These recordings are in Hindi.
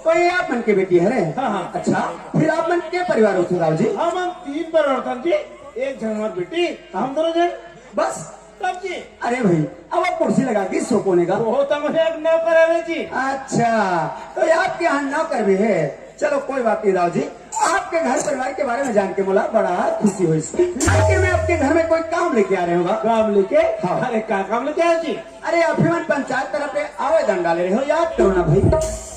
तो ये आप मन की बेटी है रे? हाँ, हाँ। अच्छा, फिर आप मन के परिवार होते राव जी? हम 3 परिवार जी, एक जन हमारी बेटी, हम दोनों जन बस। तब जी। अरे भाई, अब आप कुर्सी लगा के सो कोने का? वो तो मुझे एक नौकर है जी। अच्छा, तो ये आपके यहाँ नौकर भी है? चलो कोई बात नहीं राव जी, आपके घर परिवार के बारे में जान के बोला बड़ा खुशी हुई। आखिर में आपके घर में कोई काम लेके आ रहे होगा? काम लेके? हाँ। अरे क्या काम लेके आए जी? अरे अभिमान पंचायत तरफ से आवेदन डाले रहे हो, याद करो ना भाई।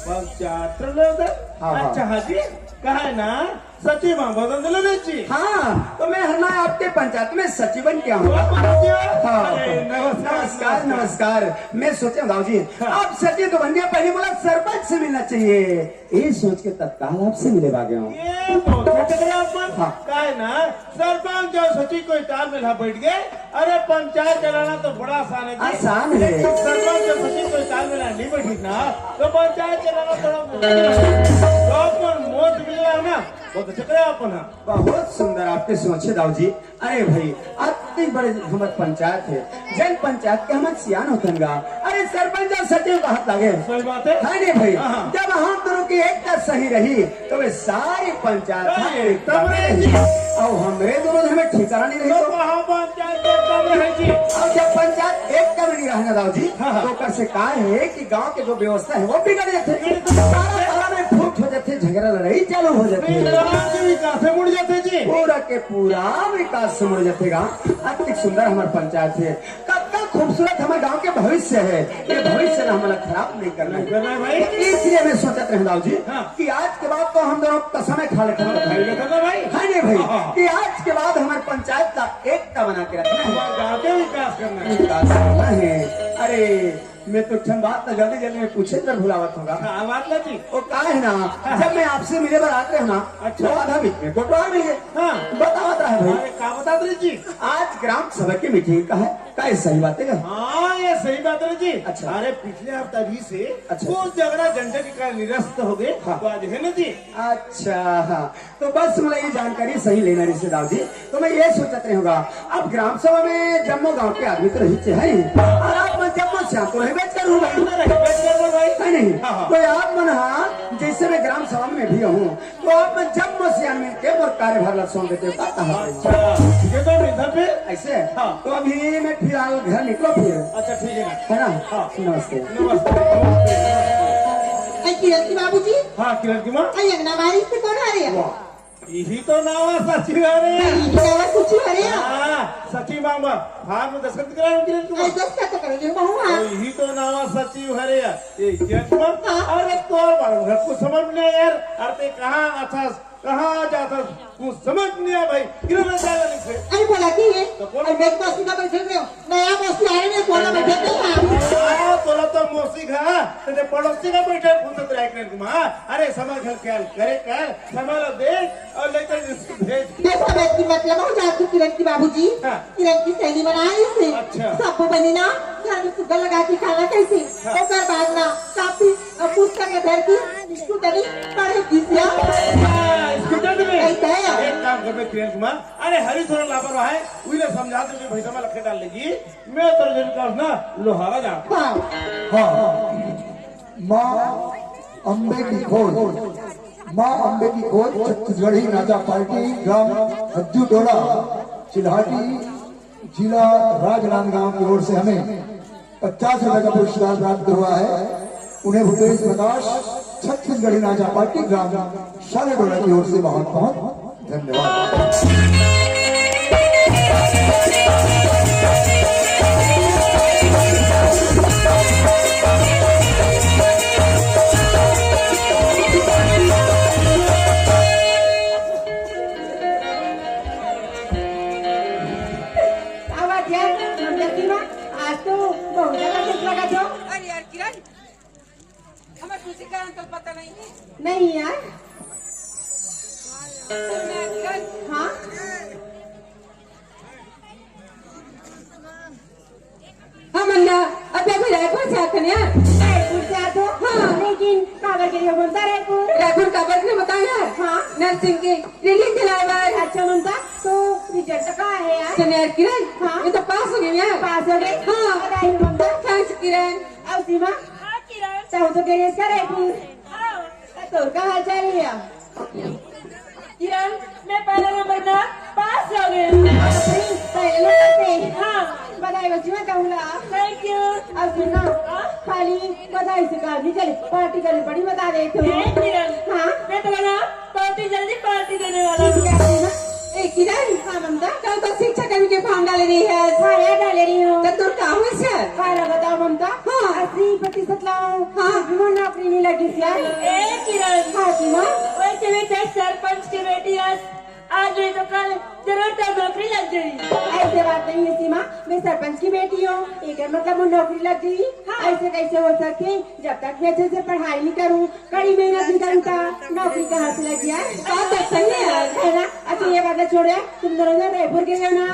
पंचायत उधर? हाँ, हाँ। अच्छा हाँ जी, कहा है ना सचिव बदल दिलो जी। हाँ, तो मैं हरना आपके पंचायत में सचिवन क्या हूँ। हाँ, नमस्कार नमस्कार। मैं सोचे राव जी, आप सचिव तो बन गया, पहले बोला सरपंच से मिलना चाहिए, ये सोच के तत्काल आपसे मिले भागे हूँ। ये बहुत हाँ। का है ना, सरपंच और सचिव को ताल में बैठ गए। अरे पंचायत चलाना तो बड़ा आसान है जी। आसान है। सरपंच और सचिव को ताल में नहीं बैठी ना, तो पंचायत चलाना थोड़ा मुश्किल है। तो अपन मौत मिल रहा है ना, बहुत अच्छा करे अपन। बहुत सुंदर आपके सोचे राव जी। अरे भाई, इतनी बड़े हमारे पंचायत है, जन पंचायत के हमारे सियान होतन गा। अरे सरपंच और सचिव का हाथ लगे। सही बात है। नहीं भाई, हाँ। जब हम दोनों की एकता सही रही तो वे सारी पंचायत तब रही। और हमरे दोनों हमें ठिकाना नहीं रही तो वहाँ पंचायत कब रहे जी। और जब पंचायत एक का नहीं रहना राव जी, हाँ। तो कर से कहा है कि गांव के जो व्यवस्था है वो बिगड़ जाते, सारा में फूट हो जाते, झगड़ा लड़ाई चालू हो जाती है, विकास से मुड़ जाते जी। पूरा के पूरा विकास से मुड़ जातेगा। अति सुंदर हमारे पंचायत है, कितना खूबसूरत हमारे गांव के भविष्य है, ये भविष्य ना हमारा खराब नहीं करना है भाई। इसलिए मैं सोचते रहे राव जी हाँ। कि आज के बाद तो हम दोनों कसम खा लेते हैं भाई है नहीं भाई, कि आज के बाद हमारे पंचायत का एकता बना के रखना है, गाँव के विकास करना है। विकास करना है। अरे मैं तो ठन बात तो जल्दी जल्दी में पूछे तो भुलावत होगा। हाँ, बात ना जी। वो कहा है ना, जब मैं आपसे मिले बार आते हो ना, अच्छा। तो आधा बीच में कोटवा मिल गए। हाँ। बतावत रहा है भाई, अरे क्या बता दे जी। आज ग्राम सभा की मीटिंग का है, का सही बात है क्या? हाँ, ये सही बात है जी। अच्छा। अरे पिछले हफ्ता भी से अच्छा। वो झगड़ा झंझट के कारण निरस्त हो गए। हाँ। तो आज है ना जी। अच्छा हाँ, तो बस मुझे ये जानकारी सही लेना रिश्तेदार जी, तो मैं ये सोचते होगा अब ग्राम सभा में जम्मू गांव के आदमी तो रही है और आप मैं जम्मू श्याम तो नहीं बेच कर हूँ भाई, भाई है नहीं? हाँ, हाँ। तो आप मन हाँ, जैसे मैं ग्राम सभा में भी हूँ, तो आप मैं जम्मू श्याम मिल के और कार्यभार सौंप देते हो अच्छा, ठीक है तो इधर पे ऐसे। हाँ। तो अभी मैं फिलहाल घर निकलो फिर, अच्छा ठीक है ना। है ना? हाँ। नमस्ते। किरण की बाबूजी, हाँ किरण की माँ, अंगनाबाड़ी से कौन आ रही है? यही तो नाम है सचिव है। कुछ अरे सचिव मामा फार्म में दस्तखत कराए किरण की माँ। दस्तखत करेंगे बहू। हाँ, यही तो नाम है सचिव है ये किरण की माँ। अरे तो और कुछ समझ में नहीं यार। अरे कहाँ अच्छा कहाँ जाता कुछ समझ नहीं आया भाई। किरण जाएगा से अरे बोला कि ये तो कौन? मेरे बस्ती का बैठे थे, नया बस्ती आए ने बोला बैठे थे। तोला तो मौसी खा तेरे पड़ोसी का बैठे पूछत रहे किरण की माँ। अरे समझ ख्याल करे कर समझ देख और लेकर इसको भेज। देखो बेटी मतलब हो जाती किरण की बाबूजी। हाँ। किरण की सहेली बनाई इसे। अच्छा। सब बनी ना घर में सुगर लगा के खाना कैसे? हाँ। ओकर बाद ना काफी पुस्तक के घर की स्टूडेंट पढ़े किसिया। एक काम कर मैं किरण कुमार, अरे हरी थोड़ा लापरवाह है, उन्हें समझा दे कि भैया लखे डाल लेगी। मैं तो जरूर ना लोहारा जा। हाँ, हाँ, माँ अम्बे की खोज, माँ अम्बे की खोज छत्तीसगढ़ी नाचा पार्टी ग्राम हज्जू डोला चिल्हाटी जिला राजनांदगांव की ओर से हमें 50 रुपए का पुरस्कार प्राप्त हुआ है। उन्हें भूपेश प्रकाश छत्तीसगढ़ी नाचा पार्टी ग्राम शाले डोला की ओर से बहुत बहुत धन्यवाद। आज तो बहुत जगह लगा जो। अरे यार किरण, हमें तुझे कारण तो पता नहीं है। नहीं यार। किरण, हाँ, मन्ना अब अभी रायपुर से आते हैं। रायपुर से आते हो? हाँ, लेकिन काबर के लिए बोलता रायपुर का वर्ग ने बताया यार। हाँ, नर्सिंग की रिलीज दिलाया। अच्छा मनता तो रिजल्ट कहाँ है यार? सुन यार किरण, हाँ? ये तो पास हो गई यार। पास हो गए? हाँ। बधाई मनता। थैंक्स किरण। अब सीमा हाँ किरण, चाहो तो गैरेज का रायपुर। तो का हाल चाल है? किरण मैं पहला नंबर ना पास हो गई। पहले नंबर पे। हाँ बधाई बच्ची मैं कहूँगा। Thank you. अब सुनना खाली बधाई से काम नहीं चले, पार्टी करनी पड़ी बता दे तो। किरण हाँ मैं तुम्हारा बहुत ही जल्दी पार्टी देने वाला हूँ। क्या कहना? ए किरण, हाँ ममता, कल तो शिक्षा कर्मी के फॉर्म डाले रही है। हाँ यार डाले रही हूँ। तो तुम क्या हुई से? हाँ बताओ ममता। हाँ 80% लाओ। हाँ नौकरी नहीं लगी यार। ए किरण हाँ की माँ। वैसे भी थे सरपंच की बेटी आज नहीं तो कल जरूर तो नौकरी लग गई। ऐसे बात नहीं है सीमा, मैं सरपंच की बेटी हूँ, एक मतलब वो नौकरी लग गई। हाँ। ऐसे कैसे हो सके? जब तक मैं अच्छे से पढ़ाई नहीं करूँ, कड़ी मेहनत नहीं करूँ तो नौकरी कहाँ से लग जाए? बात तो सही है ना। अच्छा ये बात छोड़े, तुम दोनों जन रायपुर के हो ना?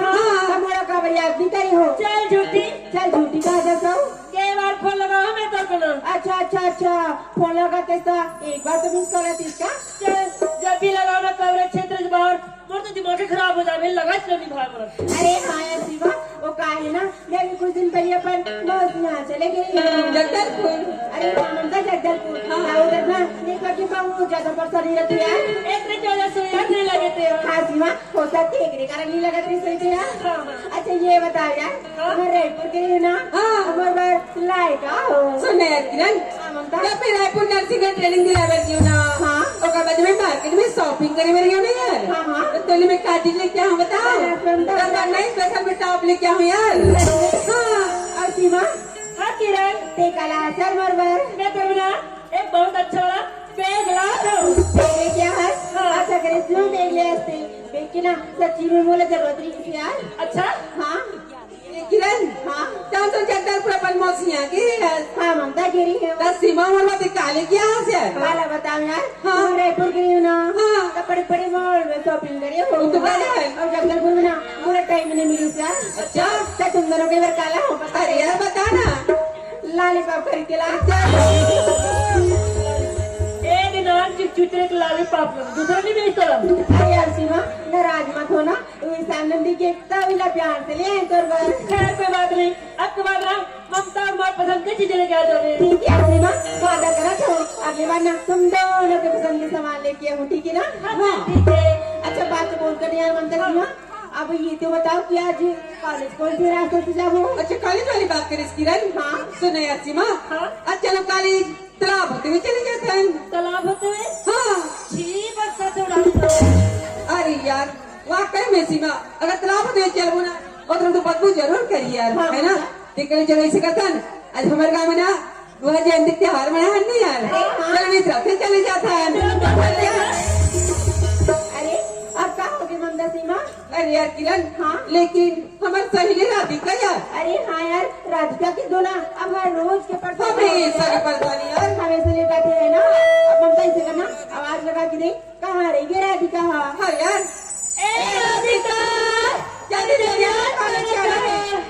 हमारा का याद नहीं करी हो। चल झूठी कहा जाता हूँ। कई बार फोन लगाओ मैं तो सुनो। अच्छा फोन लगाते था, एक बार तो मिस कॉल आती इसका। चल जब भी लगाओ ना कवरेज क्षेत्र से बाहर मोर तो दिमाग खराब हो जाए, लगा चली भाग। अरे हाँ यार शिवा, वो कहा है ना, मैं भी कुछ दिन पहले अपन मौसी यहाँ चले गई जगदलपुर। अरे ममता जगदलपुर। हाँ उधर ना नेटवर्क की बहुत ज्यादा परेशानी रहती है। एक ने 14 सुइया नहीं लगे थे। हाँ शिवा, हो सकती है एक कारण नहीं लगा रही सही थे यार। अच्छा ये बताओ यार, हमारे रायपुर के लिए ना हमारे बार लाइक आओ सुने किरण। ममता या फिर रायपुर नर्सिंग ट्रेनिंग दिला बैठी हूँ ना। हाँ और बाद में मार्केट में शॉपिंग करे मेरे नहीं है। हाँ तो मैं काटी लेके आऊँ बताओ। नहीं स्पेशल में टॉप लेके आऊँ यार। हाँ और सीमा। हाँ किरण ते कला सर मरबर मैं तो ना एक बहुत अच्छा वाला बैग ला दो। क्या है? अच्छा करे क्यों देख ले हंसते देख के ना सच्ची में बोले जरूरत नहीं थी यार। अच्छा हाँ किरण। हाँ तो जगदलपुर अपन मौसियाँ की है। हाँ ममता गिरी है। दस सीमा वाला दिखाले क्या से वाला बताओ यार। हाँ रायपुर गिरी ना। हाँ तो बड़े बड़े मॉल में शॉपिंग करिए हो तो और जगदलपुर में ना पूरा टाइम नहीं मिली यार। अच्छा तो तुम दोनों के बार काला हो पता है यार बता ना। लॉलीपॉप खरीद के ला एक नाम चुचुरे के लॉलीपॉप दूसरा नहीं मिल तरह। अरे यार सीमा नाराज मत हो ना, नंदी के तविला प्यार से ले कर बार। खैर कोई बात नहीं, अब के बाद ना ममता और मार पसंद की चीजें लेके आ जाओगे। ठीक है सीमा, वादा करा था अगली बार ना तुम दोनों के पसंद के सामान लेके आऊँ, ठीक है ना? हाँ ठीक है। अच्छा बात तो बोल कर यार ममता सीमा, अब ये तो बताओ कि आज कॉलेज कौन से रास्ते से जाओ? अच्छा कॉलेज वाली बात करें किरण। हाँ सुनो यार सीमा। हाँ अच्छा चलो कॉलेज तालाब होते हुए चले जाते हैं। तालाब होते हुए? हाँ ठीक बस साथ उड़ा दो। अरे यार वाकई में सीमा, अगर तालाब होते हुए चलो ना और तो बदबू जरूर करिए यार। हाँ, है ना? देखने चलो ऐसे करता आज हमारे गाँव में ना वह जयंती त्योहार मना नहीं यार। चलो इस रास्ते चले जाता है। अरे अब कहा होगी ममता सीमा? अरे यार किरण। हाँ लेकिन हमारे सहेली राधिका यार। अरे हाँ यार राधिका की दो ना अब हर रोज के परेशानी यार हमेशा लेकर है ना। अब ममता इसे करना आवाज लगा के दे कहाँ रहेगी राधिका? हाँ यार राधिका जल्दी जल्दी यार कॉलेज क्या है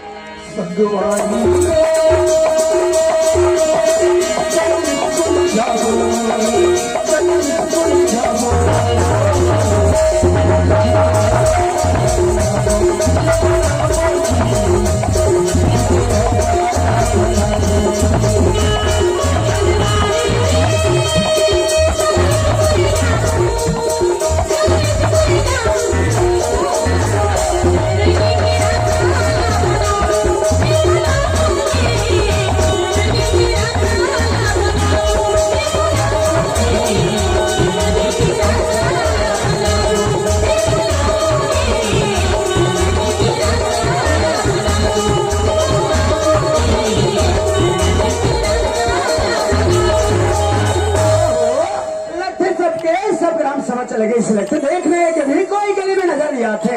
चले गए इस लगते देखने के भी कोई गली में नजर नहीं आते।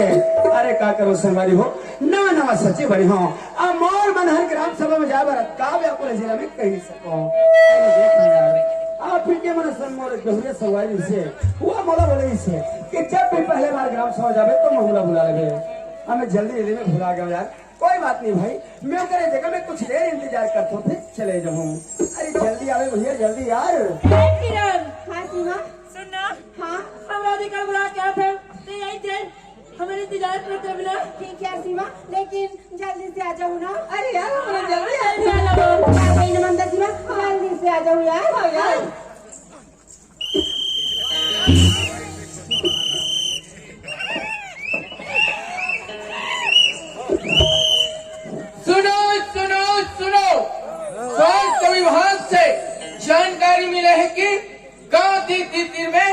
अरे का करो संगवारी हो नवा नवा सचिव बनी हो अब मोर मनहर ग्राम सभा में जाकर काव्य अपने जिला में कह सको। आप फिर के मन मोर गहुरे संगवारी से हुआ मोला बोले इसे कि जब भी पहले बार ग्राम सभा जावे तो मोला बुला लगे। हमें जल्दी जल्दी में भुला गया यार। कोई बात नहीं भाई, मैं करे जगह में कुछ देर इंतजार करता फिर चले जाऊँ। अरे जल्दी आवे भैया जल्दी यार। किरण हाँ सीमा सुनना। हाँ हम राधिका बुला क्या थे तो यही थे हमारे इंतजार करते बिना। ठीक है सीमा लेकिन जल्दी से आ जाओ ना। अरे यार हमें जल्दी जल्दी आ जाओ सीमा जल्दी से आ जाओ यार। सुनो सुनो सुनो, स्वास्थ्य विभाग से जानकारी मिले है कि गांव की तीर में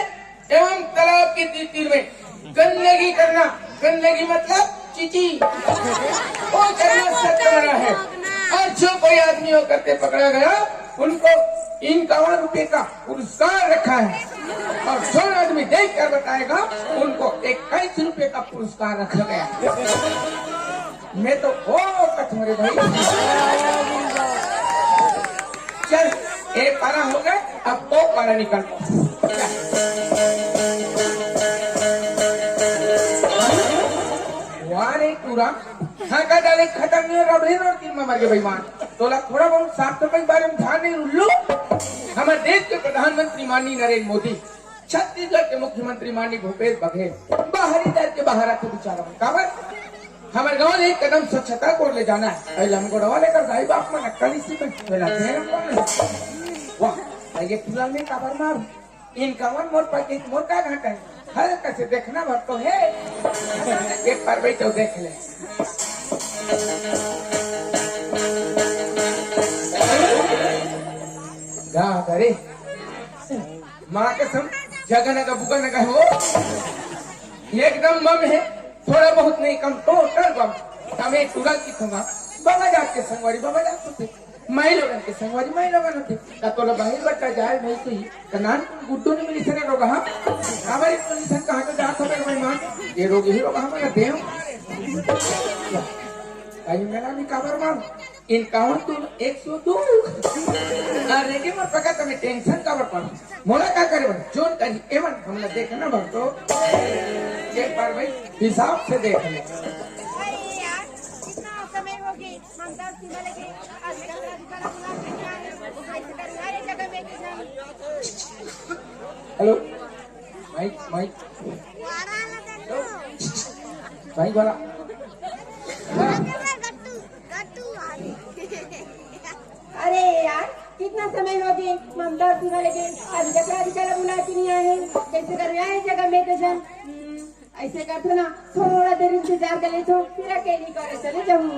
एवं तालाब की तीर में गंदगी करना, गंदगी मतलब चीची, वो करना सख्त मना है। और जो कोई आदमी वो करते पकड़ा गया उनको 51 रुपए का पुरस्कार रखा है, और जो आदमी देख कर बताएगा उनको 21 रुपए का पुरस्कार रखा गया। मैं तो ओ कठोरे भाई, चल एक पारा हो गया, अब 2 पारा निकल। वारे पूरा हाँ का डाले खत्म नहीं रबड़े और तीन में मर गए बेईमान। तोला थोड़ा बहुत साफ सफाई बारे में ध्यान नहीं उल्लू। हमारे देश के प्रधानमंत्री माननीय नरेंद्र मोदी, छत्तीसगढ़ के मुख्यमंत्री माननीय भूपेश बघेल बाहरी दर के बाहर आते बिचारा काबर हमारे गाँव में एक कदम स्वच्छता को ले जाना है। पहले हमको डवा लेकर भाई बाप में नक्कली सी वाह ये फिलहाल में काबर मार इन कावन मोर पैकेट मोर का घाटा है, हल्का से देखना भर तो है। एक बार बैठो देख ले। करे माँ कसम जगह नगा बुका नगा हो, एकदम बम है, थोड़ा बहुत नहीं कम टोटल बम। तमें टूरा की थोड़ा बाबा जात के संगवारी बाबा जात होते, माई लोगन के संगवारी माई लोगन होते। का तोला बाहर बच्चा जाए नहीं सही तो नान गुड्डू ने मिली सने रोगा। हाँ हमारी पोजीशन कहाँ के जात हो मेरे मान ये रोग ही रोगा हमारा देव कहीं मेरा भी काबर मान इन कावन तू 102 अरे के मत पका तुम्हें टेंशन काबर पड़ मोला का करे बन जोन कहीं एवन हमने देखना भर तो एक बार भाई हिसाब से देख ले। हेलो माइक माइक माइक वाला अरे यार कितना समय हो गए ममता तुरा लेके आज जगह रिचाला बुला के नहीं आए, कैसे कर रहे हैं जगह में तो जन ऐसे करते ना थोड़ा देर इंतजार कर ले तो फिर अकेली करे चले जाऊँ।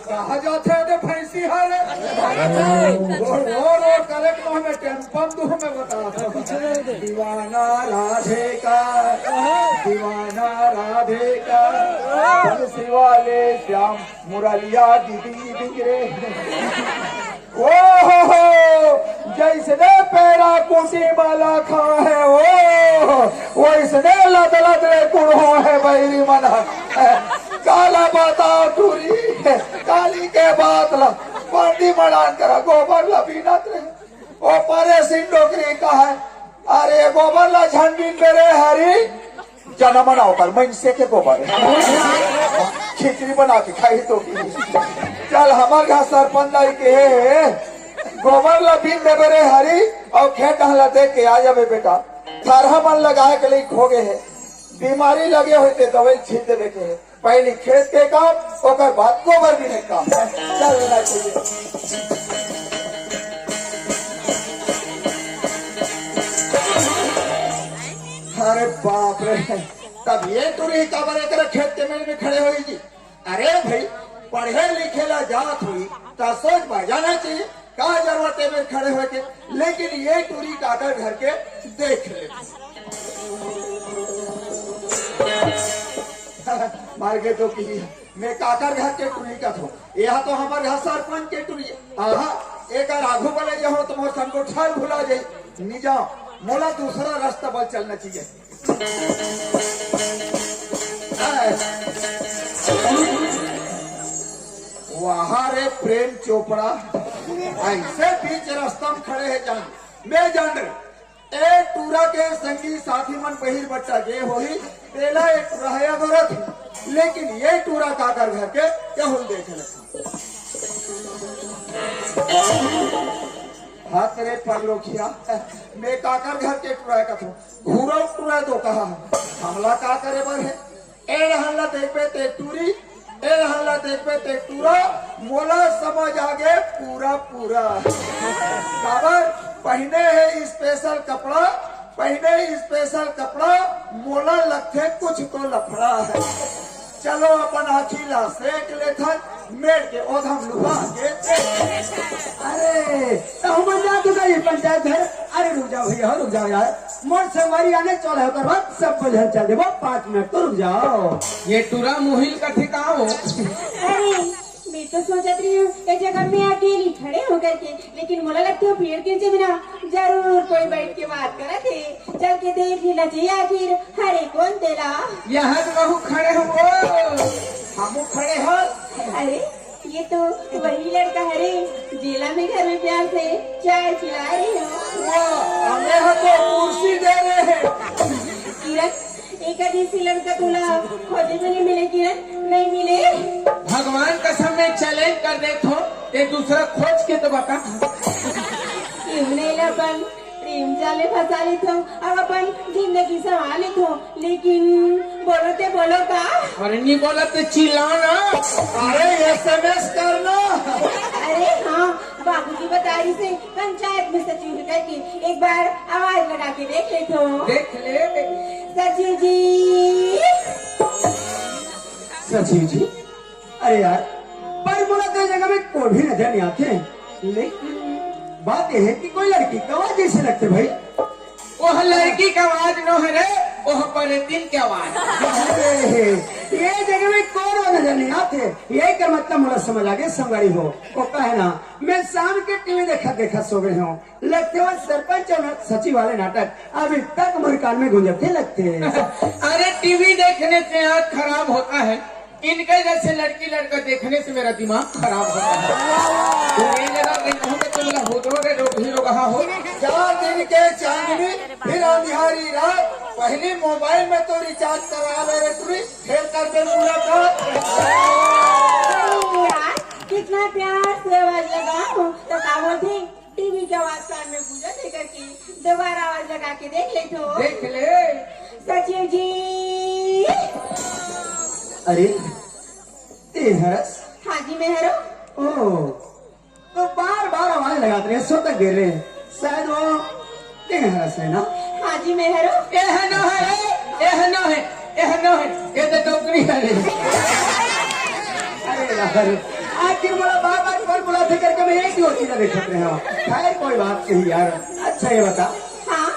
कहा जाते हैं फैंसी हाल और कलेक्ट हमें टेम्पन दो हमें बता दीवाना राधे का बंसी वाले श्याम मुरलिया दीदी दिगरे ओ हो जैसने पैरा कुटी वाला खा है वो वैसने लत लत रे कुड़ो है बैरी मना काला बताओ टूरी काली के बात ला पानी मड़ान करा गोबर ला बीनत रे ओ परे सिंडोकरी का है अरे गोबर ला झंडी करे हरी जन्म ना होकर मैं से के गोबर खिचड़ी बना के खाई तो चल हमारे यहाँ सरपंच लाई के गोबर ला बीन दे बेरे हरी और खेत हला दे के आ जावे बेटा थारहा मन लगाए के लिए खो गए है बीमारी लगे हुए थे दवाई छीट देवे के पहले खेत के काम और बाद गोबर भी नहीं काम चल लेना चाहिए। अरे बाप रे तब ये तुरी काबर एक खेत के मेल में खड़े हुई जी। अरे भाई पढ़े लिखे ला जात हुई तो सोच बजाना चाहिए कहा जरूरत है में खड़े हुए के, लेकिन ये टूरी काकर घर के देख ले मार के तो की मैं काकर घर के टूरी का थो यह तो हमारे यहाँ सरपंच के टूरी एक आगू बने जाओ तो मोर सन को ठाल भुला जाये नहीं जाओ मोला दूसरा रास्ता बल चलना चाहिए। वहाँ रे प्रेम चोपड़ा ऐसे बीच रास्ता में खड़े है जान मैं जान रहे ए टूरा के संगी साथी मन बहिर बच्चा गे होही पहला एक टूरा गोरत लेकिन ये टूरा काकर घर के क्या हुल देख हाँ तेरे परलोखिया मैं काकर घर के टूरा का थो घूरा टूरा तो कहा हमला का करे बर है ए हल्ला देख पे ते टूरी ए हल्ला देख पे ते टूरा मोला समझ आगे पूरा पूरा काबर पहने है स्पेशल कपड़ा पहले स्पेशल कपड़ा मोला लगते कुछ तो लफड़ा है। चलो अपन अखिला सेक ले थक मेड़ के ओधम लुहा के अरे तो हम जा तो गई पंचायत घर। अरे रुक जाओ भैया रुक जाओ यार, मोर संगवारी आने चल है कर वक्त सब बुझल चल देबो 5 मिनट तो रुक जाओ। ये टूरा मुहिल का ठिकाओ। अरे मैं तो सोचत रही हूँ एक जगह में अकेली खड़े होकर के, लेकिन मोला लगता है पेड़ के नीचे बिना जरूर कोई बैठ के बात करे थे। चल के देख ही लची आखिर हरे कौन तेला। यहाँ तो बहु खड़े हो वो। हम खड़े हो। अरे ये तो वही लड़का है रे, जेला में घर में प्यार से चाय पिला रही हो। हमें तो कुर्सी दे रहे हैं। किरण एक जैसी लड़का तुला खोजे में नहीं मिले किरण, नहीं मिले। भगवान कसम में चैलेंज कर दे तो ये दूसरा खोज के तो बता। क्यों नहीं अपन प्रेम जाले फंसा ले तो अब अपन जिंदगी संभाल ले तो, लेकिन बोलो ते बोलो का। अरे नहीं बोला तो चिल्लाना। अरे SMS करना। अरे हाँ, बाबू की बताई से पंचायत में सचिव करके एक बार आवाज लगा के देख ले तो। देख ले सचिव जी। सचिव जी, अरे यार पर बोला तो जगह में कोई भी नजर नहीं आते, लेकिन बात यह है कि कोई लड़की का आवाज जैसे लगते भाई। वह लड़की का आवाज न है रे, वह परेतिन की आवाज। अरे ये जगह में कौन वो नजर नहीं आते, यही का मतलब मुझे समझ आ गया संगवारी हो। वो कहे ना मैं शाम के टीवी देखा सो गए हूँ, लगते हुए सरपंच और सचिव वाले नाटक अभी तक मेरे कान में गूंजते लगते। अरे टीवी देखने से आँख खराब होता है, इनके जैसे लड़की लड़का देखने से मेरा दिमाग खराब होता है। तो ये जगह हो 4 दिन के चांदनी फिर अंधियारी रात, पहले मोबाइल में तो रिचार्ज करा ले रे तुरी, फिर कर दे मुलाकात। यार कितना प्यार से आवाज लगाओ तो क्या बोलते, टीवी की आवाज कान में गूंजा दे करके दोबारा आवाज लगा के देख ले तो। देख ले। सचिव जी। अरे ते हरस। हाँ जी मेहरो। ओ तो बार बार आवाज लगाते रहे, सो तक गिर रहे, शायद वो ते हरस है ना। हाँ जी मेहरो। यह न है, यह न है, यह न है, ये तो टोकरी है रे। अरे यार आखिर मेरा बार बार कौन बुलाते करके मैं एक ही और चीज देख रहे हो। खैर कोई बात नहीं यार। अच्छा ये बता, हाँ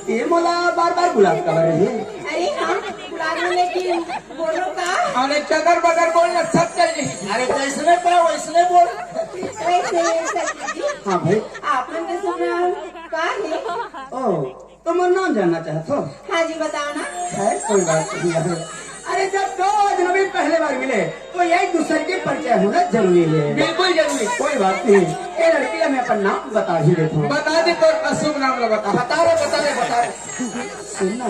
ये मोला बार बार बुला कर रही है। अरे हाँ बुला रही, लेकिन बोलो का। अरे चदर बदर बोलना सब चल रही। अरे जैसने पे वैसने बोल। वैसे सचिव जी हाँ भाई। आप लोग का सुना का है। ओ तुम नाम जानना चाहते हो? हाँ जी बताओ ना। खैर कोई बात नहीं यार। अरे जब 2 अजनबी पहले बार मिले तो एक दूसरे के परिचय होना जरूरी है। बिल्कुल जरूरी। कोई बात नहीं, ये लड़की का मैं अपना नाम बता ही देता हूँ। बता दे तो अशुभ नाम लगा। बता रहे। सुनना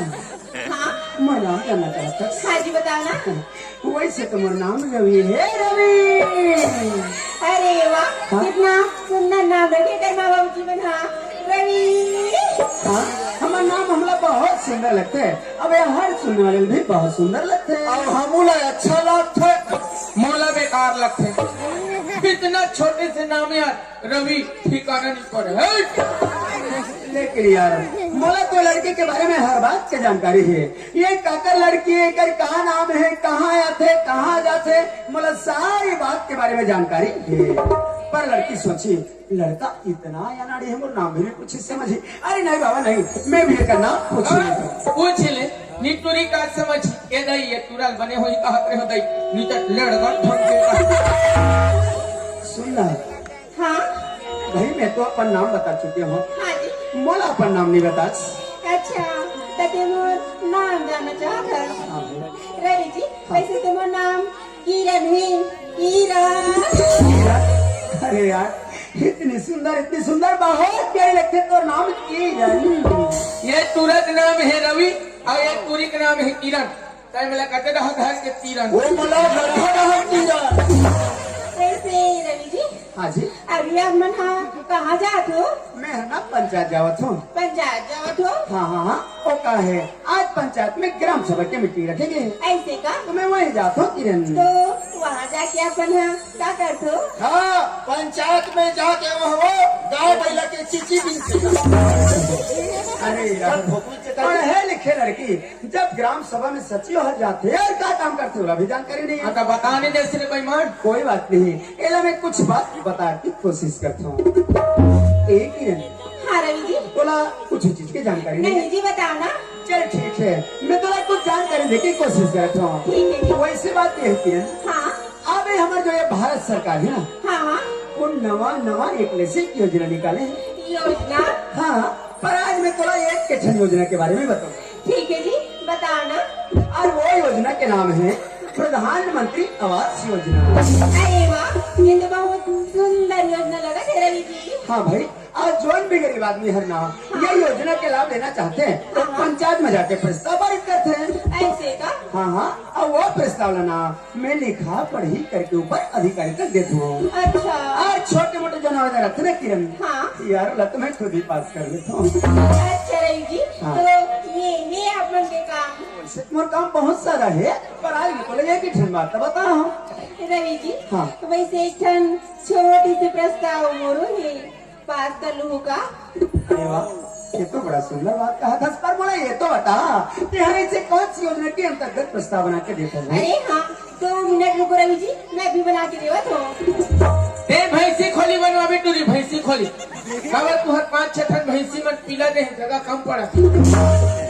हाँ मैं नाम जानना चाहता हूँ। हाँ जी बताओ ना। वैसे तुम्हारा नाम रवि है। रवि। अरे वाह कितना सुंदर नाम रखे कर माँ बाबू जी बना रवि। हाँ हमारा नाम हमला बहुत सुंदर लगता है, अब ये हर सुनने वाले भी बहुत सुंदर लगते हैं। अब हमूला अच्छा लगता है। मोला बेकार लगते। इतना छोटे से नाम यार रवि ठिकाना नहीं पड़े। लेकिन यार मोला तो लड़के के बारे में हर बात की जानकारी है। ये काकर लड़की है, कर कहाँ नाम है, कहाँ आते कहाँ जाते, मोला सारी बात के बारे में जानकारी है। पर लड़की सोची लड़का इतना या नाड़ी है, मोर नाम भी पूछी समझी। अरे नहीं बाबा नहीं, मैं भी का नाम पूछ ले निटुरी का समझ के दई ये तुरल बने हुई कहते हो दई नीचे लड़का ठोक के। सुनना हाँ भाई मैं तो अपन नाम बता चुकी हूँ, हाँ जी। मोला अपन नाम नहीं बता। अच्छा तो मोर नाम जानना चाहता है रवि जी। वैसे तो मोर नाम किरण है। किरण। अरे यार इतनी सुंदर बहुत प्यारी लगते तो नाम किरण। ये तुरंत नाम है रवि और ये तुरी का नाम है किरण। तय मिला कहते रहा घर के किरण। वो मला लड़का रहा किरण। वैसे रवि जी। हाँ जी। अभी आप मन कहाँ जात हो? मैं है ना पंचायत जावत हूँ। पंचायत जावत हो? हाँ वो का है आज पंचायत में ग्राम सभा की मीटिंग रखेंगे, ऐसे का? तो मैं वहीं जाता हूँ किरण। तो वहाँ जाके अपन क्या करते हो? हाँ पंचायत में जाके वो गाय बैला के चिची बिनते। अरे यार पढ़े लिखे लड़की जब ग्राम सभा में सचिव हो जाते हैं और क्या काम करते हो अभी जानकारी नहीं है। आता बताने जैसे रे बेईमान। कोई बात नहीं, एला मैं कुछ बात बताने की कोशिश करता हूँ। एक ही हाँ रवि जी। बोला कुछ चीज की जानकारी नहीं नहीं जी बताओ ना। चल ठीक है, मैं थोड़ा कुछ जानकारी देने की कोशिश करता हूँ। ठीक है जी। वैसी बात ये है हाँ अब हमारे जो ये भारत सरकार है ना हाँ हाँ वो नवा एक लेसिक योजना निकाले हैं। योजना। हाँ, पर आज मैं थोड़ा एक किचन योजना के बारे में बताऊँ। ठीक है जी बताओ ना। और वो योजना के नाम है प्रधानमंत्री आवास योजना। अरे वाह ये तो बहुत सुंदर योजना लगा है रवि जी। हाँ भाई, आज जोन भी गरीब आदमी हर ना ये योजना के लाभ लेना चाहते हैं तो पंचायत में जाके प्रस्ताव पारित करते हैं। ऐसे का। हाँ हाँ, और वो प्रस्ताव लेना मैं लिखा पढ़ी करके ऊपर अधिकारी तक देता हूँ। अच्छा। और छोटे मोटे जो नौजवान रहते ना किरण, हाँ यार लत मैं खुद ही पास कर लेता हूँ। अच्छा रवि जी। हाँ। तो ये अपन के काम। मोर काम बहुत सारा है पर आज मैं बोले एक ही बात बता रहा हूँ। रवि जी। हाँ। तो वैसे एक ठन छोटी सी प्रस्ताव मोरो है पास कर लूँ का। अरे वाह, ये तो बड़ा सुंदर बात कहा था। पर बोला ये तो बता कि हमें से कौन सी योजना के अंतर्गत प्रस्ताव बना के देता है। अरे हाँ 2 मिनट रुको रवि जी मैं भी बना के देवा तो। ए भैंसी खोली बनवा बेटू री भैंसी खोली। बाबा तुहर 5-6 ठन भैंसी मन पीला दे जगह कम पड़ा।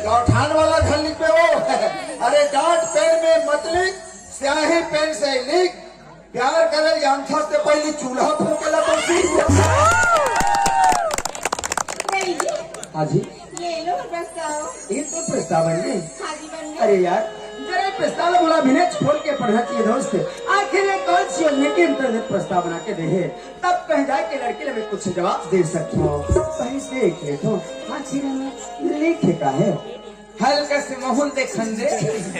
गौठान वाला घर लिख पे वो अरे डांट पेन में मत लिख, स्याही पेन से लिख। प्यार करे यांथा से पहले चूल्हा फूकेला तो रवि जी हाँ जी, ये लो प्रस्ताव। ये तो प्रस्ताव है नहीं। हाँ जी बन गया। अरे यार जरा प्रस्ताव बोला बिना खोल के पढ़ना चाहिए दोस्त। आखिर ये कौन सी योजना के अंतर्गत प्रस्ताव बना के दे है, तब कहीं जाके लड़के ने मैं कुछ जवाब दे सकता हूँ। कहीं देख ले तो हाँ में लिखे का है। हल्का से महूल देखन दे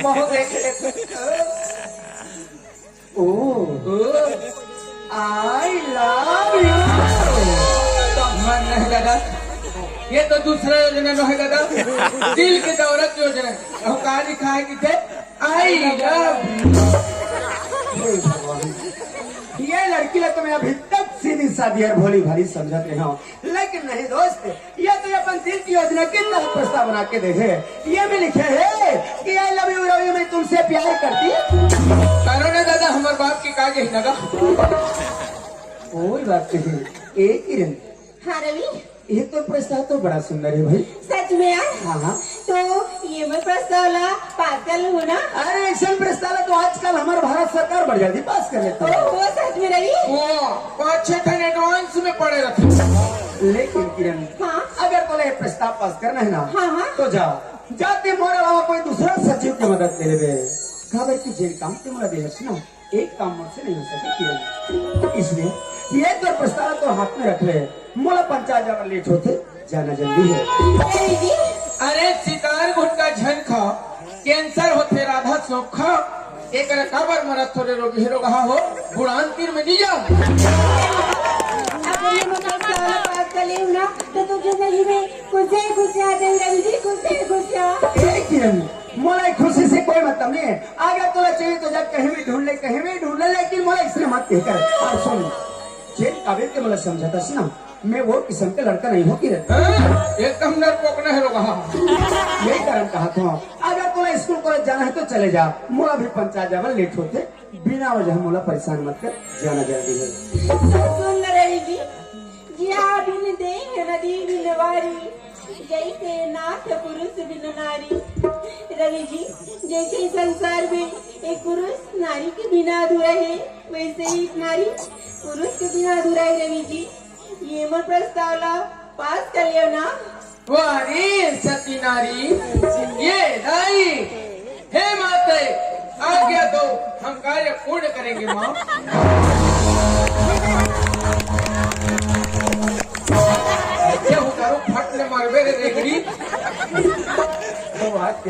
महूल देख ले। ओ आई लव यू। मन नहीं दादा, ये तो दूसरा योजना न है दादा, दिल के दौलत योजना। और कहा लिखा है कि थे आई लव ये लड़की लग तो मैं अभी तक सीधी सादी और भोली भाली समझत रहा हूँ, लेकिन नहीं दोस्त, ये तो अपन दिल की योजना के तहत प्रस्ताव बना के देखे। ये में लिखे है कि आई लव यू रवि, मैं तुमसे प्यार करती। करो ना दादा, हमारे बाप की काज ही लगा। कोई बात नहीं, एक ही रंग। हाँ रवि ये तो प्रस्ताव तो बड़ा सुंदर है भाई। सच में यार। हाँ हाँ, तो ये मैं प्रस्ताव ला पास कर लूँ ना। अरे ऐसा प्रस्ताव तो आजकल हमारे भारत सरकार बड़ी जल्दी पास कर लेता है। वो सच में रवि। वो 5-6 ठन एडवांस में पड़े रहते। लेकिन किरण हाँ अगर तुम्हें प्रस्ताव पास करना है ना हाँ हाँ। तो जाओ, जाते मोर अलावा कोई दूसरा सचिव की मदद ले ले। खबर की जेल काम के मोरा देश ना एक काम मुझसे नहीं हो सके किरण, इसलिए ये तो प्रस्ताव तो हाथ में रख ले। मोला पंचायत जाकर लेट होते जाना जल्दी है। रवि जी अरे सितार गुटका झन खा, कैंसर होते राधा सोख खा, एक काबर मरत थोड़े रोग हीरो कहा हो बुढ़ान तीर में नहीं जाओ। अगर ये मैं प्रस्ताव ला पास कर लूँ ना तो तुझे जिंदगी में कुछ ही खुशी आ जाए रवि जी, कुछ ही खुशी आ। किरण मोला खुशी से कोई मतलब नहीं है। अगर तुला चाहिए तो जब कहीं भी ढूंढ ले, कहीं भी ढूंढ ले, लेकिन मोला इसलिए मत कहकर। और सुन जेल काबिल के मोला समझाता से ना मैं वो किस्म का लड़का नहीं हूँ किरण। एकदम डर पोकना है लोग। यही कारण कहा था अगर तुम्हें स्कूल कॉलेज जाना है तो चले जा। मोला भी पंचायत जाकर लेट होते, बिना वजह मोला परेशान मत कर, जाना जल्दी है। सुन रवि जी, जिया बिन दे नदी बिन वारी, जैसे नाथ पुरुष बिन नारी। रवि जी जैसे संसार में एक पुरुष नारी के बिना अधूरा है, वैसे ही एक नारी पुरुष के बिना अधूरा है। रवि जी ये मत प्रस्ताव ला पास कर लियो ना। वारी सती नारी ये दाई, हे माते आज्ञा दो, हम कार्य पूर्ण करेंगे माँ। क्या करो फटने मारबे रे रेगड़ी। तो बात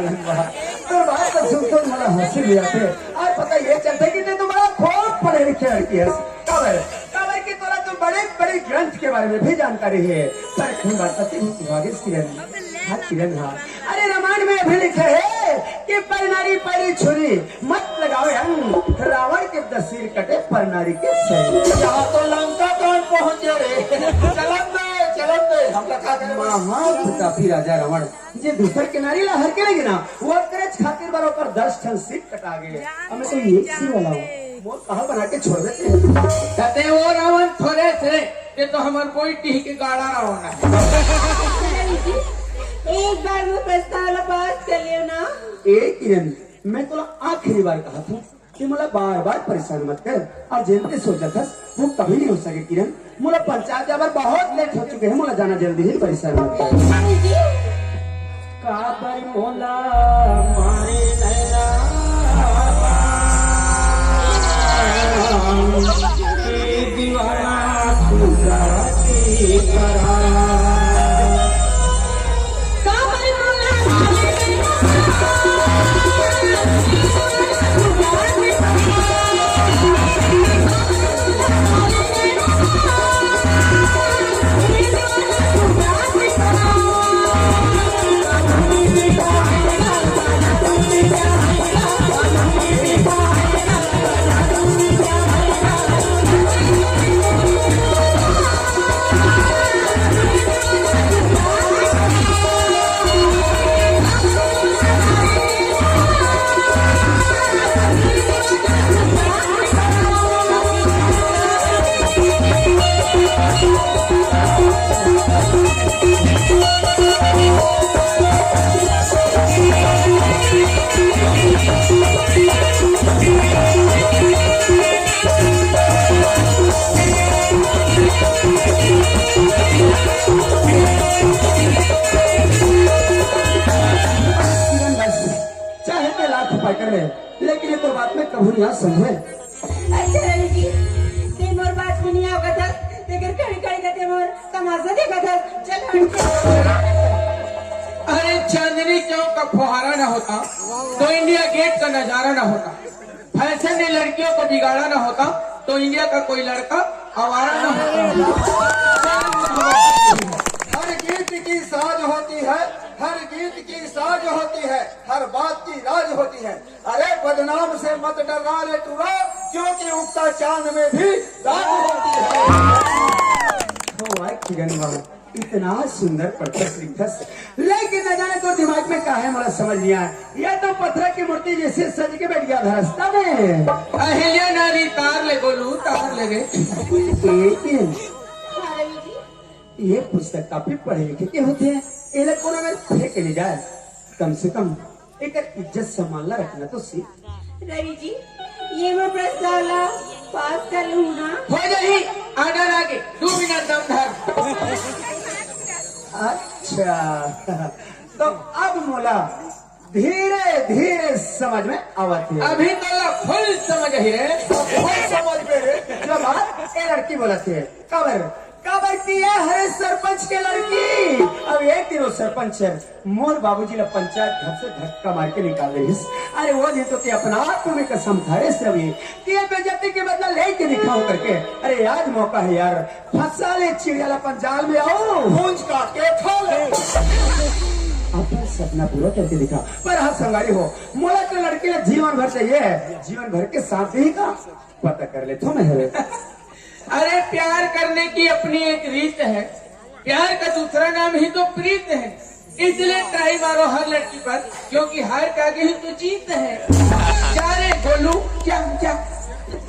तो सुन तो मला हंसी भी आते और पता ये चलता कि ते तुम्हारा खूब पढ़े लिखे लड़की है। कबर की तोरा तो बड़े बड़े ग्रंथ के बारे में भी जानकारी है। पर कहीं बात करती हूँ भागेश किरण। हाँ किरण हाँ, अरे रामायण में भी लिखे है कि पर नारी परी छुरी मत लगाओ अंग, रावण के 10 सिर कटे पर नारी के सही। यहाँ तो लंका कौन पहुँच गए। चलन दे हमका का करे महाप्रतापी राजा रावण जे दूसर के नारी ला हर के लगे ना वो करज खातिर बार ओकर 10 ठन सीट कटा गए हमें तो एक सी वाला हो मोर कहा बना के छोड़ देते हैं कहते वो रावण थोड़े थे ये तो हमार कोई टीह के गाड़ा रावण है। रवि जी एक बार वो प्रस्ताव ला पास कर लियो ना। ए किरण मैं तो आखिरी बार कहा था कि मुला बार बार परेशान मत कर और जिनते सोचा था वो कभी नहीं हो सके किरण मुला पंचायत जाबर बहुत लेट हो चुके हैं मुला जाना जल्दी ही परेशान मत कर रवि जी काबर मोला मारे नैना के दीवाना खुदा के करा लेकिन ये तो बात में कभी यहाँ समझे अच्छा रवि जी ते मोर बात में नहीं आवत था तेकर कड़ी कड़ी करते मोर तमाशा देखा था चल अरे चांदनी चौक का फुहारा न होता तो इंडिया गेट का नजारा न होता, फैशन ने लड़कियों को बिगाड़ा न होता तो इंडिया का कोई लड़का आवारा न होता। हर गीत की साज होती है, हर गीत की साज होती है, हर बात की राज होती है। अरे बदनाम से मत डरना रे टूरा, क्योंकि उगता चांद में भी दाग होती है। तो भाई किरण बाबू इतना सुंदर प्रकट लिखस, लेकिन न जाने तो दिमाग में क्या है मुझे समझ लिया। यह तो पत्थर की मूर्ति जैसे सज के बैठ गया धरस्ता में। अहिल्या नारी तार ले बोलू तार ले गए। लेकिन हाँ रवि जी ये पुस्तक काफी पढ़े लिखे के होते हैं, ये लोग कोनो में फेंक नहीं जाए, कम से कम एक इज्जत सम्मान ला रखना तो सीख। रवि जी ये मैं प्रस्ताव ला पास कर लूँ ना। हो जाही आडर आगे 2 मिनट दम धर। अच्छा तो अब मोला धीरे धीरे समझ में आवत है। अभी तो ला फुल समझ ही रे। कोई समझ में रे जो बात ये लड़की बोलती है कबर कबर किया है सरपंच के लड़की। अब एक दिन वो सरपंच है मोर बाबूजी ने पंचायत घर से धक्का मार के निकाल रही। अरे वो दिन तो अपना आप में कसम था रे सभी कि बेइज्जती के बदला लेके दिखाओ करके। अरे आज मौका है यार, फंसा ले चिड़िया पंजाल में आओ, पूंछ काट के खा ले। अपना सपना पूरा करके दिखा। पर हाँ संगारी हो मोला तो लड़की ने जीवन भर चाहिए, जीवन भर के साथ ही का पता कर ले तो मैं अरे प्यार करने की अपनी एक रीत है, प्यार का दूसरा नाम ही तो प्रीत है। इसलिए ट्राई मारो हर लड़की पर, क्योंकि हार का आगे ही तो जीत है। जा रे बोलू क्या क्या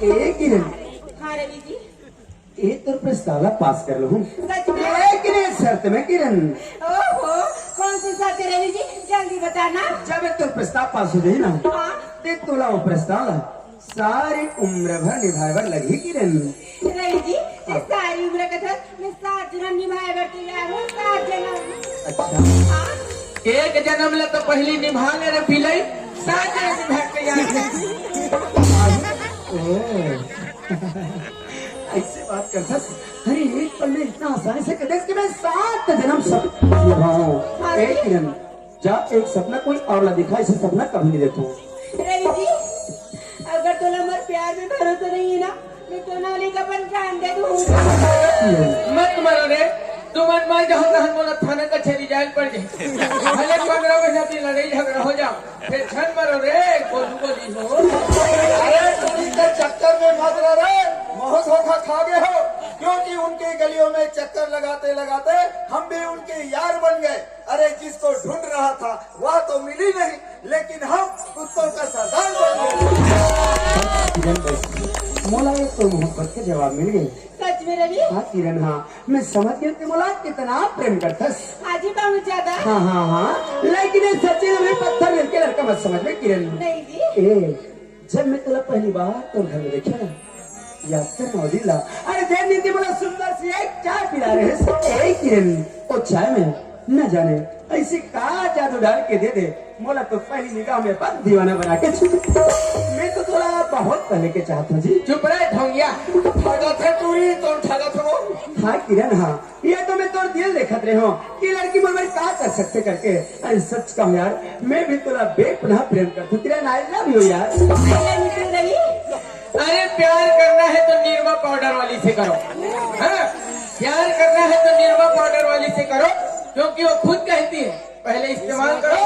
एक ही हाँ रवि जी एक तो प्रस्ताव पास कर लूँ, सच में। लेकिन एक शर्त में किरण ओहो कौन सी बात है रवि जी जल्दी बताना। जब एक तो प्रस्ताव पास हो जाए ना हाँ ते तोला वो प्रस्ताव सारी उम्र भर निभाए लगी किरण। रवि जी इस सारी उम्र का था मैं 7 जन्म निभाए बैठी यार हूँ 7 जन्म। अच्छा हाँ एक जन्म ले तो पहली निभा ले रे पिलई, 7 जन्म निभा के यार। ऐसे बात करता अरे एक पल में इतना आसानी से कदे कि मैं 7 जन्म सब निभाऊं। एक किरण जा एक सपना कोई और ला दिखा, इसे सपना कभी नहीं देखूं। रवि जी अगर तुला मर प्यार में भरोसा नहीं है ना मैं तो नाली का जान दे दूँ। मत मरो रे, तुम मन मार जाओ तो हम लोग थाने का छेरी जाल पड़ जाए। भले 15 महीना की लड़ाई झगड़ा हो जाओ, फिर छन मरो रे बोलू बोली हो। अरे पुलिस के चक्कर में मत रहो रे, बहुत धोखा खा गए हो। क्योंकि उनके गलियों में चक्कर लगाते लगाते हम भी उनके यार बन गए। अरे जिसको ढूंढ रहा था वह तो मिली नहीं, लेकिन हम कुत्तों का सरदार बन गए। मोला एक तो मोहब्बत के जवाब मिल गए। सच में रवि? हाँ किरण, हाँ मैं समझ गई कि मोला कितना प्रेम करतस। हाजी बहुत ज्यादा। हाँ हाँ हाँ, लेकिन ये सच्ची में पत्थर मिलके लड़का मत समझ में किरण। नहीं जी। जब मैं तुला पहली बार तो घर में देखा ना, याद कर नौदिल्ला, अरे जय नीति बोला सुंदर सी एक चाय पिला रहे किरण। ओ चाय में न जाने ऐसी का जादू डाल के दे दे, मोला तो पहली निगाह में बस दीवाना बना के छू। मैं तो थोड़ा बहुत पहले के चाहता हूँ जी। चुप रहे ढोंगिया। ठगा थे तूरी तो ठगा थे वो। हाँ किरण, हाँ ये तो मैं तोर दिल देखत रहे हो कि लड़की मन में क्या कर सकते करके। अरे सच कहूँ यार, मैं भी तोला बेपनाह प्रेम करता हूँ। किरण आई लव यू यार। I love you too, Ravi. अरे प्यार करना है तो निरमा पाउडर वाली से करो। हाँ? प्यार करना है तो निरमा पाउडर वाली से करो, क्योंकि वो खुद कहती है पहले इस्तेमाल करो